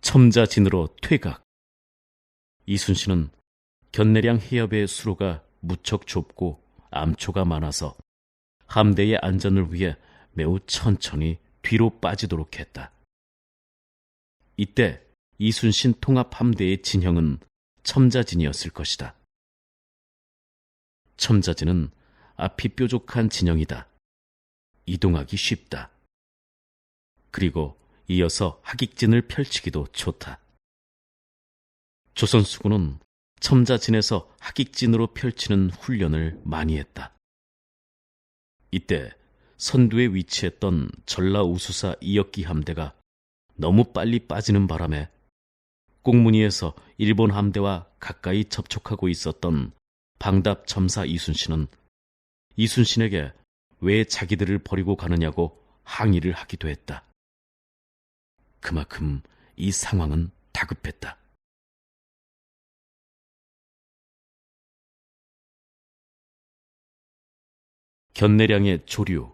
첨자진으로 퇴각. 이순신은 견내량 해협의 수로가 무척 좁고 암초가 많아서 함대의 안전을 위해 매우 천천히 뒤로 빠지도록 했다. 이때 이순신 통합 함대의 진형은 첨자진이었을 것이다. 첨자진은 앞이 뾰족한 진영이다. 이동하기 쉽다. 그리고 이어서 하객진을 펼치기도 좋다. 조선수군은 첨자진에서 하객진으로 펼치는 훈련을 많이 했다. 이때 선두에 위치했던 전라우수사 이역기 함대가 너무 빨리 빠지는 바람에 꽁무니에서 일본 함대와 가까이 접촉하고 있었던 방답 첨사 이순신은 이순신에게 왜 자기들을 버리고 가느냐고 항의를 하기도 했다. 그만큼 이 상황은 다급했다. 견내량의 조류.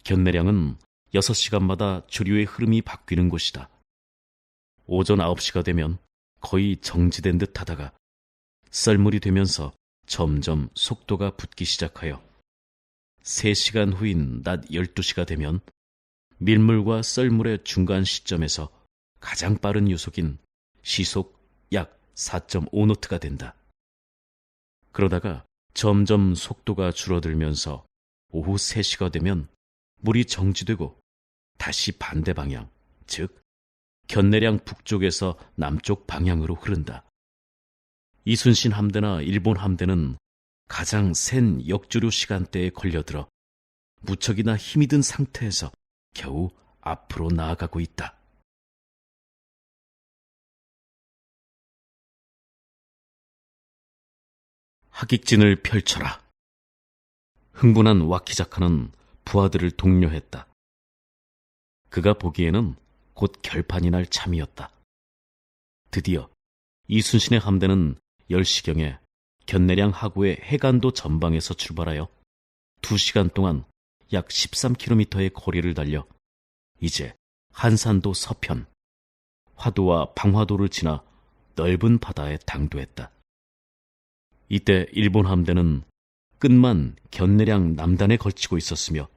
견내량은 6시간마다 조류의 흐름이 바뀌는 곳이다. 오전 9시가 되면 거의 정지된 듯 하다가 썰물이 되면서 점점 속도가 붙기 시작하여 3시간 후인 낮 12시가 되면 밀물과 썰물의 중간 시점에서 가장 빠른 유속인 시속 약 4.5노트가 된다. 그러다가 점점 속도가 줄어들면서 오후 3시가 되면 물이 정지되고 다시 반대 방향, 즉 견내량 북쪽에서 남쪽 방향으로 흐른다. 이순신 함대나 일본 함대는 가장 센 역조류 시간대에 걸려들어 무척이나 힘이 든 상태에서 겨우 앞으로 나아가고 있다. 하객진을 펼쳐라. 흥분한 와키자카는 부하들을 독려했다. 그가 보기에는 곧 결판이 날 참이었다. 드디어 이순신의 함대는 10시경에 견내량 하구의 해관도 전방에서 출발하여 2시간 동안 약 13km의 거리를 달려 이제 한산도 서편, 화도와 방화도를 지나 넓은 바다에 당도했다. 이때 일본 함대는 끝만 견내량 남단에 걸치고 있었으며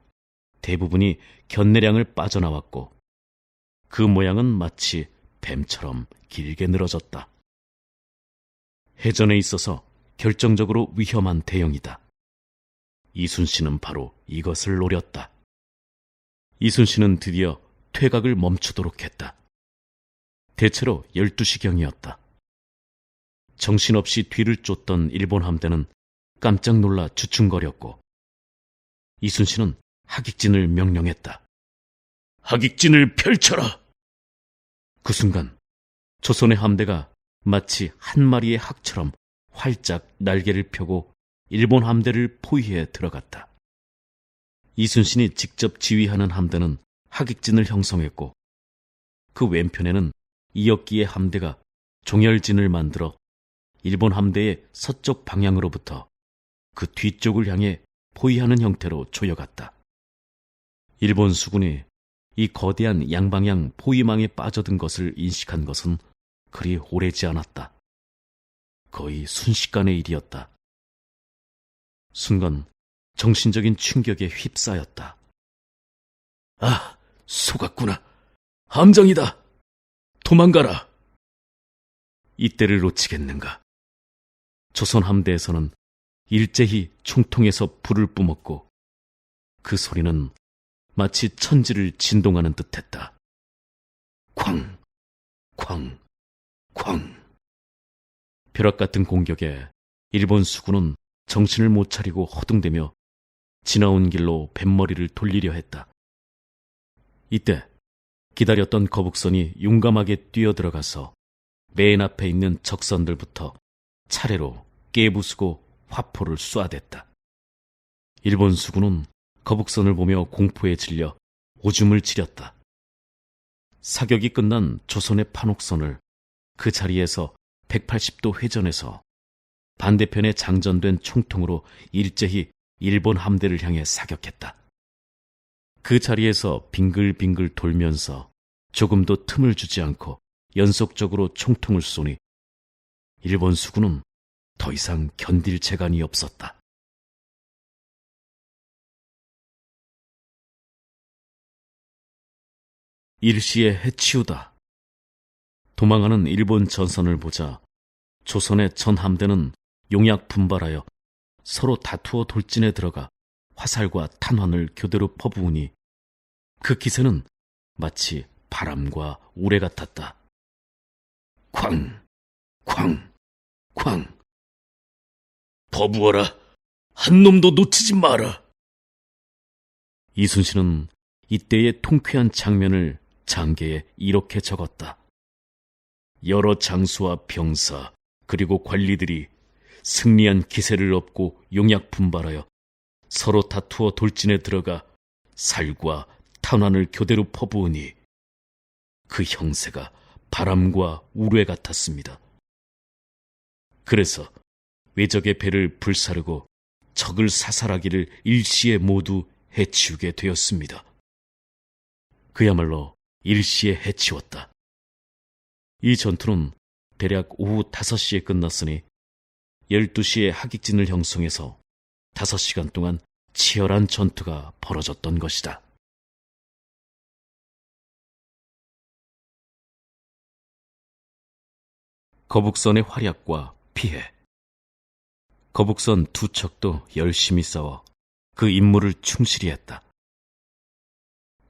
대부분이 견내량을 빠져나왔고 그 모양은 마치 뱀처럼 길게 늘어졌다. 해전에 있어서 결정적으로 위험한 대형이다. 이순신은 바로 이것을 노렸다. 이순신은 드디어 퇴각을 멈추도록 했다. 대체로 12시경이었다. 정신없이 뒤를 쫓던 일본 함대는 깜짝 놀라 주춤거렸고 이순신은 하객진을 명령했다. 하객진을 펼쳐라! 그 순간 조선의 함대가 마치 한 마리의 학처럼 활짝 날개를 펴고 일본 함대를 포위해 들어갔다. 이순신이 직접 지휘하는 함대는 하객진을 형성했고 그 왼편에는 이역기의 함대가 종열진을 만들어 일본 함대의 서쪽 방향으로부터 그 뒤쪽을 향해 포위하는 형태로 조여갔다. 일본 수군이 이 거대한 양방향 포위망에 빠져든 것을 인식한 것은 그리 오래지 않았다. 거의 순식간의 일이었다. 순간 정신적인 충격에 휩싸였다. 아, 속았구나. 함정이다. 도망가라. 이때를 놓치겠는가. 조선 함대에서는 일제히 총통에서 불을 뿜었고 그 소리는 마치 천지를 진동하는 듯했다. 쾅, 쾅, 쾅. 벼락 같은 공격에 일본 수군은 정신을 못 차리고 허둥대며 지나온 길로 뱃머리를 돌리려 했다. 이때 기다렸던 거북선이 용감하게 뛰어들어가서 맨 앞에 있는 적선들부터 차례로 깨부수고 화포를 쏘아댔다. 일본 수군은 거북선을 보며 공포에 질려 오줌을 지렸다. 사격이 끝난 조선의 판옥선을 그 자리에서 180도 회전해서 반대편에 장전된 총통으로 일제히 일본 함대를 향해 사격했다. 그 자리에서 빙글빙글 돌면서 조금도 틈을 주지 않고 연속적으로 총통을 쏘니 일본 수군은 더 이상 견딜 재간이 없었다. 일시에 해치우다. 도망하는 일본 전선을 보자 조선의 전 함대는 용약 분발하여 서로 다투어 돌진에 들어가 화살과 탄환을 교대로 퍼부으니 그 기세는 마치 바람과 우레 같았다. 쾅! 쾅! 쾅! 퍼부어라! 한 놈도 놓치지 마라! 이순신은 이때의 통쾌한 장면을 장계에 이렇게 적었다. 여러 장수와 병사 그리고 관리들이 승리한 기세를 얻고 용약 분발하여 서로 다투어 돌진에 들어가 살과 탄환을 교대로 퍼부으니 그 형세가 바람과 우레 같았습니다. 그래서 외적의 배를 불사르고 적을 사살하기를 일시에 모두 해치우게 되었습니다. 그야말로 일시에 해치웠다. 이 전투는 대략 오후 5시에 끝났으니 12시에 하객진을 형성해서 5시간 동안 치열한 전투가 벌어졌던 것이다. 거북선의 활약과 피해. 거북선 두 척도 열심히 싸워 그 임무를 충실히 했다.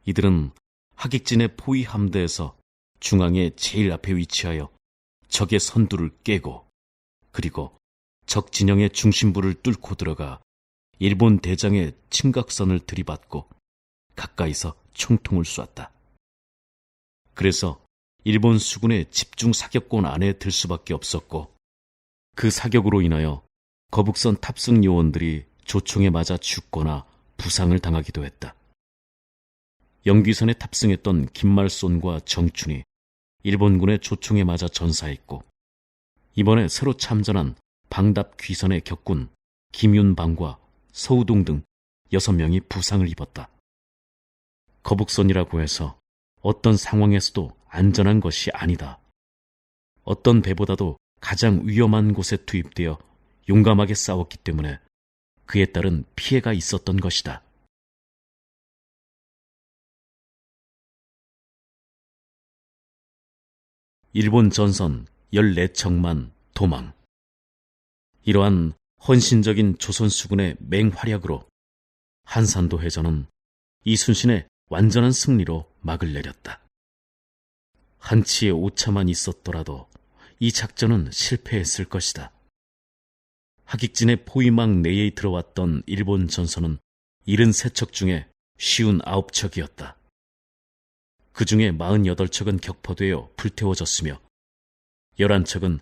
이들은 하객진의 포위 함대에서 중앙에 제일 앞에 위치하여 적의 선두를 깨고 그리고 적 진영의 중심부를 뚫고 들어가 일본 대장의 침각선을 들이받고 가까이서 총통을 쐈다. 그래서 일본 수군의 집중 사격권 안에 들 수밖에 없었고 그 사격으로 인하여 거북선 탑승 요원들이 조총에 맞아 죽거나 부상을 당하기도 했다. 영귀선에 탑승했던 김말손과 정춘이 일본군의 조총에 맞아 전사했고 이번에 새로 참전한 방답귀선의 격군 김윤방과 서우동 등 6명이 부상을 입었다. 거북선이라고 해서 어떤 상황에서도 안전한 것이 아니다. 어떤 배보다도 가장 위험한 곳에 투입되어 용감하게 싸웠기 때문에 그에 따른 피해가 있었던 것이다. 일본 전선 14척만 도망. 이러한 헌신적인 조선 수군의 맹활약으로 한산도 해전은 이순신의 완전한 승리로 막을 내렸다. 한치의 오차만 있었더라도 이 작전은 실패했을 것이다. 하객진의 포위망 내에 들어왔던 일본 전선은 73척 중에 59척이었다. 그 중에 48척은 격파되어 불태워졌으며 11척은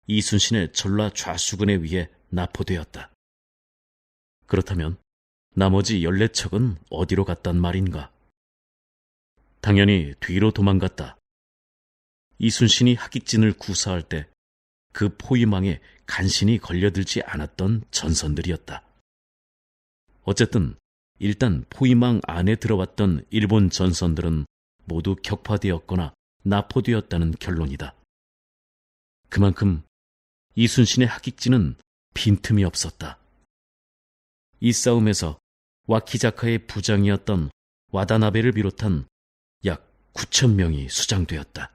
이순신의 전라 좌수군에 의해 납포되었다. 그렇다면 나머지 14척은 어디로 갔단 말인가? 당연히 뒤로 도망갔다. 이순신이 하객진을 구사할 때 그 포위망에 간신히 걸려들지 않았던 전선들이었다. 어쨌든 일단 포위망 안에 들어왔던 일본 전선들은 모두 격파되었거나 납포되었다는 결론이다. 그만큼 이순신의 하객진은 빈틈이 없었다. 이 싸움에서 와키자카의 부장이었던 와다나베를 비롯한 약 9,000명이 수장되었다.